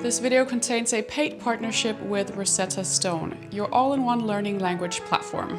This video contains a paid partnership with Rosetta Stone, your all-in-one learning language platform.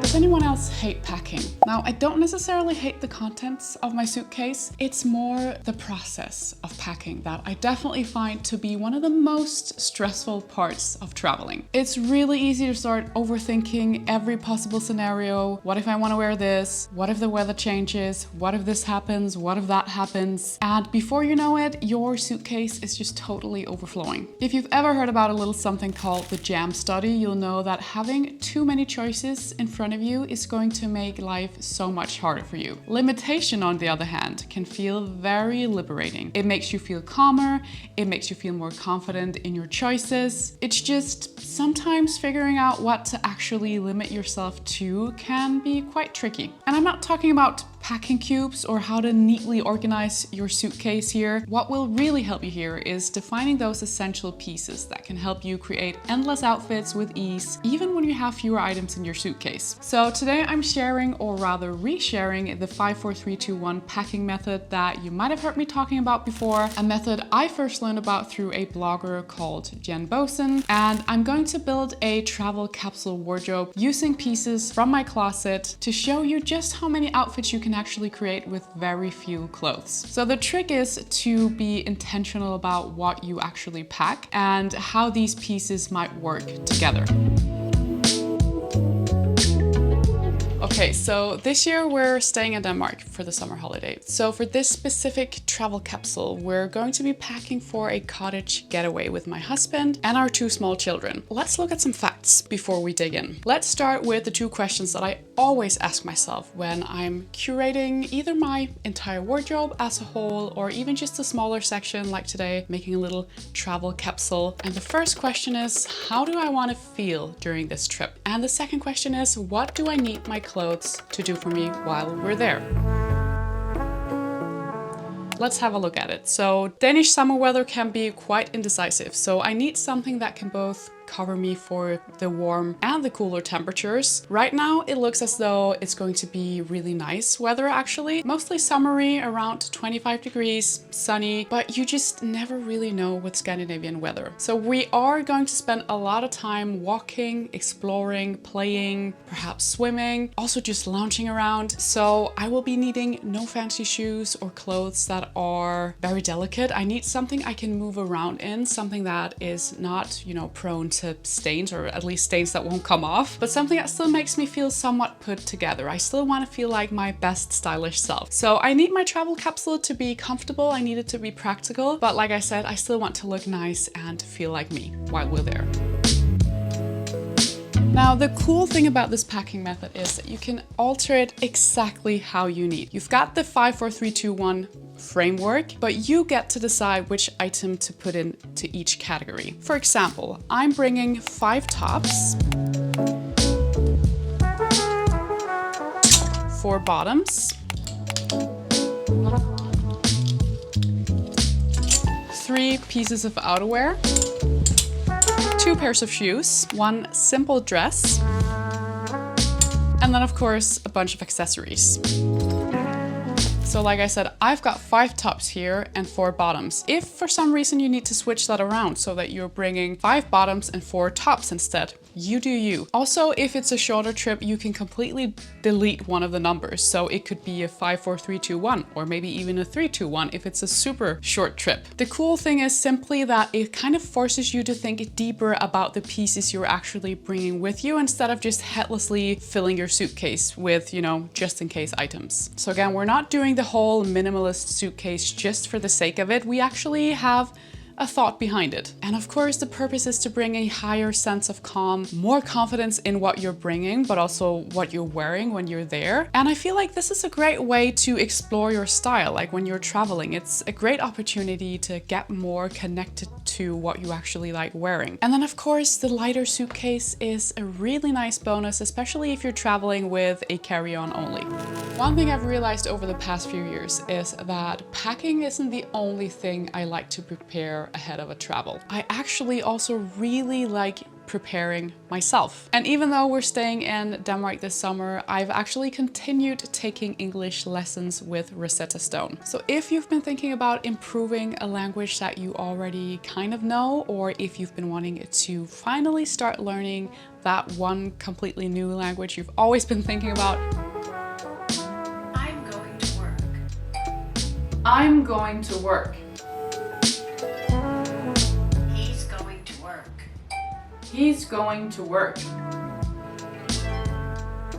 Does anyone else hate packing? Now, I don't necessarily hate the contents of my suitcase. It's more the process of packing that I definitely find to be one of the most stressful parts of traveling. It's really easy to start overthinking every possible scenario. What if I want to wear this? What if the weather changes? What if this happens? What if that happens? And before you know it, your suitcase is just totally overflowing. If you've ever heard about a little something called the jam study, you'll know that having too many choices in front of you is going to make life so much harder for you. Limitation, on the other hand, can feel very liberating. It makes you feel calmer, it makes you feel more confident in your choices. It's just sometimes figuring out what to actually limit yourself to can be quite tricky. And I'm not talking about packing cubes or how to neatly organize your suitcase here. What will really help you here is defining those essential pieces that can help you create endless outfits with ease, even when you have fewer items in your suitcase. So today I'm sharing, or rather resharing, the 5-4-3-2-1 packing method that you might have heard me talking about before, a method I first learned about through a blogger called Jen Boson. And I'm going to build a travel capsule wardrobe using pieces from my closet to show you just how many outfits you can actually create with very few clothes. So the trick is to be intentional about what you actually pack and how these pieces might work together. Okay, so this year we're staying in Denmark for the summer holiday. So for this specific travel capsule, we're going to be packing for a cottage getaway with my husband and our 2 small children. Let's look at some facts before we dig in. Let's start with the 2 questions that I always ask myself when I'm curating either my entire wardrobe as a whole or even just a smaller section like today, making a little travel capsule. And the first question is, how do I want to feel during this trip? And the second question is, what do I need my clothes to do for me while we're there? Let's have a look at it. So Danish summer weather can be quite indecisive. So I need something that can both cover me for the warm and the cooler temperatures. Right now it looks as though it's going to be really nice weather actually. Mostly summery, around 25 degrees, sunny, but you just never really know with Scandinavian weather. So we are going to spend a lot of time walking, exploring, playing, perhaps swimming, also just lounging around. So I will be needing no fancy shoes or clothes that are very delicate. I need something I can move around in, something that is not, prone to stains, or at least stains that won't come off, but something that still makes me feel somewhat put together. I still want to feel like my best stylish self. So I need my travel capsule to be comfortable, I need it to be practical, but like I said, I still want to look nice and feel like me while we're there. Now, the cool thing about this packing method is that you can alter it exactly how you need. You've got the 5-4-3-2-1 framework, but you get to decide which item to put into each category. For example, I'm bringing 5 tops, 4 bottoms, 3 pieces of outerwear, 2 pairs of shoes, 1 simple dress, and then of course a bunch of accessories. So like I said, I've got 5 tops here and 4 bottoms. If for some reason you need to switch that around so that you're bringing 5 bottoms and 4 tops instead, you do you. Also, if it's a shorter trip, you can completely delete one of the numbers. So it could be a 5-4-3-2-1 or maybe even a 3-2-1 if it's a super short trip. The cool thing is simply that it kind of forces you to think deeper about the pieces you're actually bringing with you instead of just headlessly filling your suitcase with, just in case items. So again, we're not doing the whole minimalist suitcase just for the sake of it. We actually have a thought behind it. And of course, the purpose is to bring a higher sense of calm, more confidence in what you're bringing, but also what you're wearing when you're there. And I feel like this is a great way to explore your style. Like when you're traveling, it's a great opportunity to get more connected to what you actually like wearing. And then of course, the lighter suitcase is a really nice bonus, especially if you're traveling with a carry-on only. One thing I've realized over the past few years is that packing isn't the only thing I like to prepare ahead of a travel. I actually also really like preparing myself. And even though we're staying in Denmark this summer, I've actually continued taking English lessons with Rosetta Stone. So if you've been thinking about improving a language that you already kind of know, or if you've been wanting to finally start learning that one completely new language you've always been thinking about, I'm going to work. I'm going to work. He's going to work. He's going to work.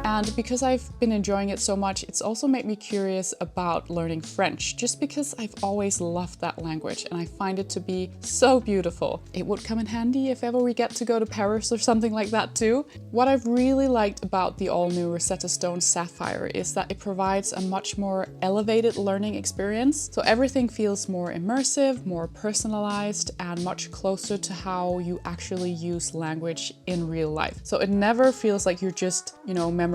And because I've been enjoying it so much, it's also made me curious about learning French, just because I've always loved that language and I find it to be so beautiful. It would come in handy if ever we get to go to Paris or something like that too. What I've really liked about the all-new Rosetta Stone Sapphire is that it provides a much more elevated learning experience. So everything feels more immersive, more personalized, and much closer to how you actually use language in real life. So it never feels like you're just,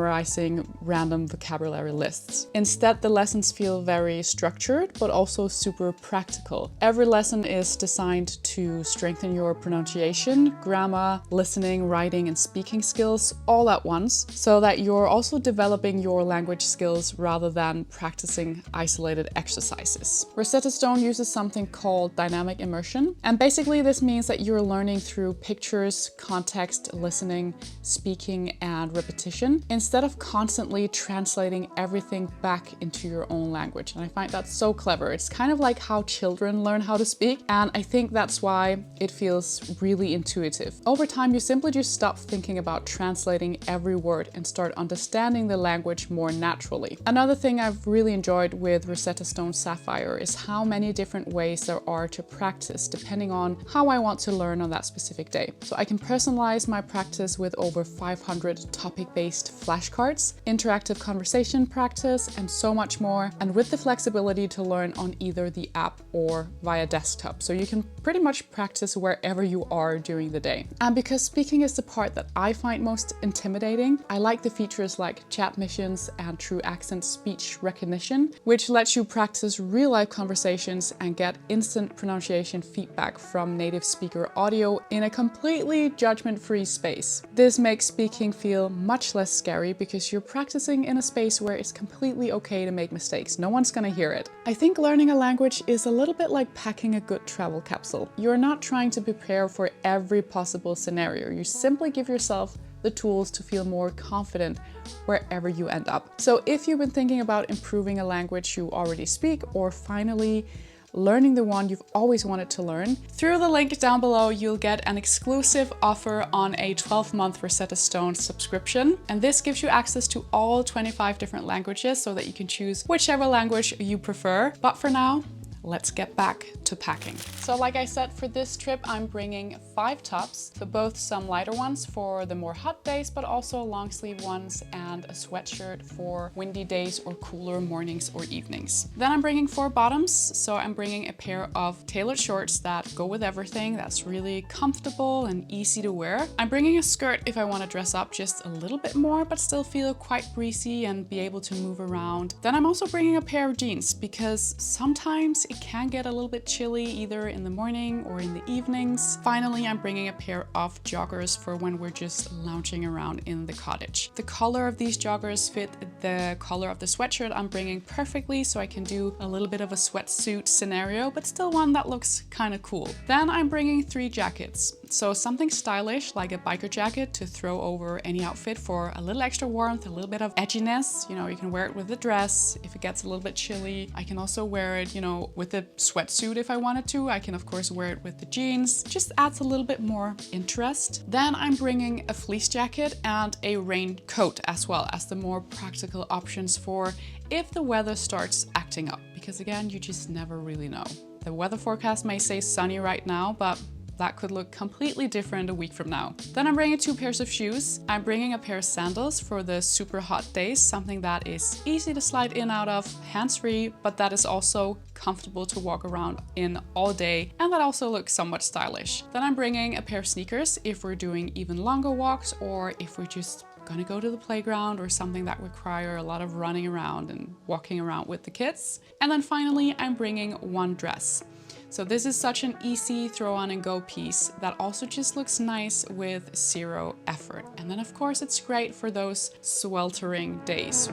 memorizing random vocabulary lists. Instead, the lessons feel very structured, but also super practical. Every lesson is designed to strengthen your pronunciation, grammar, listening, writing, and speaking skills all at once, so that you're also developing your language skills rather than practicing isolated exercises. Rosetta Stone uses something called dynamic immersion, and basically this means that you're learning through pictures, context, listening, speaking, and repetition, instead of constantly translating everything back into your own language. And I find that so clever. It's kind of like how children learn how to speak, and I think that's why it feels really intuitive. Over time, you simply just stop thinking about translating every word and start understanding the language more naturally. Another thing I've really enjoyed with Rosetta Stone Sapphire is how many different ways there are to practice depending on how I want to learn on that specific day. So I can personalize my practice with over 500 topic-based flashcards, interactive conversation practice, and so much more, and with the flexibility to learn on either the app or via desktop. So you can pretty much practice wherever you are during the day. And because speaking is the part that I find most intimidating, I like the features like chat missions and true accent speech recognition, which lets you practice real-life conversations and get instant pronunciation feedback from native speaker audio in a completely judgment-free space. This makes speaking feel much less scary because you're practicing in a space where it's completely okay to make mistakes. No one's gonna hear it. I think learning a language is a little bit like packing a good travel capsule. You're not trying to prepare for every possible scenario. You simply give yourself the tools to feel more confident wherever you end up. So if you've been thinking about improving a language you already speak, or finally learning the one you've always wanted to learn, through the link down below you'll get an exclusive offer on a 12-month Rosetta Stone subscription. And this gives you access to all 25 different languages so that you can choose whichever language you prefer. But for now, let's get back to packing. So like I said, for this trip, I'm bringing 5 tops, so both some lighter ones for the more hot days, but also long sleeve ones and a sweatshirt for windy days or cooler mornings or evenings. Then I'm bringing 4 bottoms. So I'm bringing a pair of tailored shorts that go with everything, that's really comfortable and easy to wear. I'm bringing a skirt if I want to dress up just a little bit more, but still feel quite breezy and be able to move around. Then I'm also bringing a pair of jeans because sometimes it can get a little bit chilly either in the morning or in the evenings. Finally, I'm bringing a pair of joggers for when we're just lounging around in the cottage. The color of these joggers fit the color of the sweatshirt I'm bringing perfectly, so I can do a little bit of a sweatsuit scenario, but still one that looks kind of cool. Then I'm bringing 3 jackets. So something stylish like a biker jacket to throw over any outfit for a little extra warmth, a little bit of edginess. You can wear it with a dress if it gets a little bit chilly. I can also wear it, with a sweatsuit if I wanted to. I can of course wear it with the jeans. Just adds a little bit more interest. Then I'm bringing a fleece jacket and a raincoat as well as the more practical options for if the weather starts acting up. Because again, you just never really know. The weather forecast may say sunny right now, but that could look completely different a week from now. Then I'm bringing 2 pairs of shoes. I'm bringing a pair of sandals for the super hot days, something that is easy to slide in out of, hands-free, but that is also comfortable to walk around in all day, and that also looks somewhat stylish. Then I'm bringing a pair of sneakers if we're doing even longer walks, or if we're just gonna go to the playground or something that require a lot of running around and walking around with the kids. And then finally, I'm bringing 1 dress. So this is such an easy throw on and go piece that also just looks nice with zero effort. And then of course it's great for those sweltering days.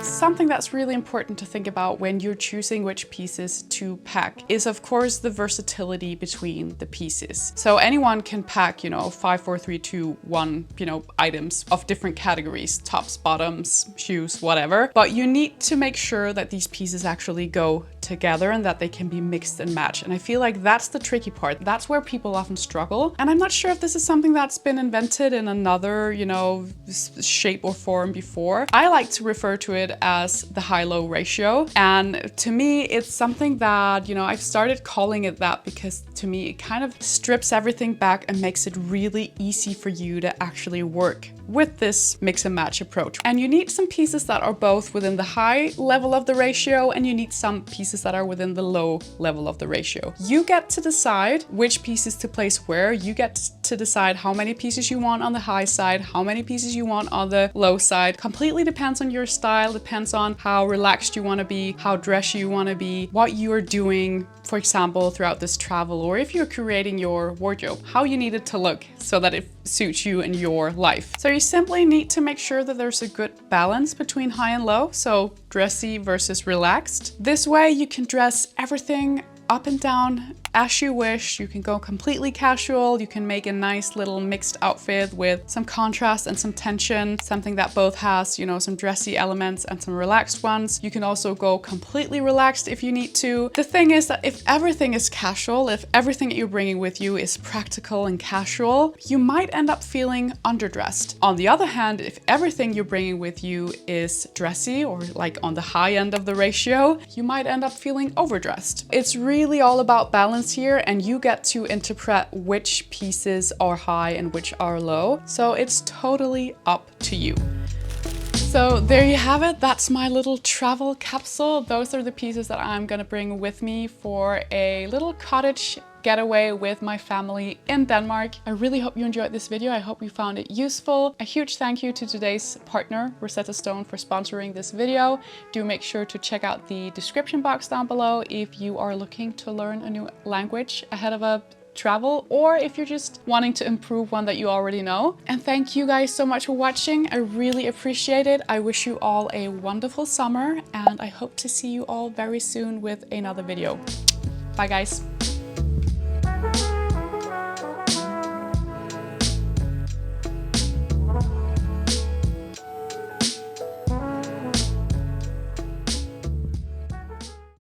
Something that's really important to think about when you're choosing which pieces to pack is of course the versatility between the pieces. So anyone can pack, 5, 4, 3, 2, 1, items of different categories, tops, bottoms, shoes, whatever. But you need to make sure that these pieces actually go together and that they can be mixed and matched. And I feel like that's the tricky part. That's where people often struggle. And I'm not sure if this is something that's been invented in another, shape or form before. I like to refer to it as the high-low ratio. And to me, it's something that, I've started calling it that because to me, it kind of strips everything back and makes it really easy for you to actually work with this mix and match approach. And you need some pieces that are both within the high level of the ratio, and you need some pieces that are within the low level of the ratio. You get to decide which pieces to place where. You get to decide how many pieces you want on the high side, how many pieces you want on the low side. Completely depends on your style, depends on how relaxed you want to be, how dressy you want to be, what you are doing, for example, throughout this travel, or if you're creating your wardrobe, how you need it to look so that it suits you and your life. So you simply need to make sure that there's a good balance between high and low, so dressy versus relaxed. This way you can dress everything up and down as you wish. You can go completely casual. You can make a nice little mixed outfit with some contrast and some tension, something that both has, some dressy elements and some relaxed ones. You can also go completely relaxed if you need to. The thing is that if everything is casual, if everything that you're bringing with you is practical and casual, you might end up feeling underdressed. On the other hand, if everything you're bringing with you is dressy or like on the high end of the ratio, you might end up feeling overdressed. It's really all about balance here, and you get to interpret which pieces are high and which are low. So it's totally up to you. So there you have it. That's my little travel capsule. Those are the pieces that I'm gonna bring with me for a little cottage getaway with my family in Denmark. I really hope you enjoyed this video. I hope you found it useful. A huge thank you to today's partner, Rosetta Stone, for sponsoring this video. Do make sure to check out the description box down below if you are looking to learn a new language ahead of a travel, or if you're just wanting to improve one that you already know. And thank you guys so much for watching. I really appreciate it. I wish you all a wonderful summer, and I hope to see you all very soon with another video. Bye guys.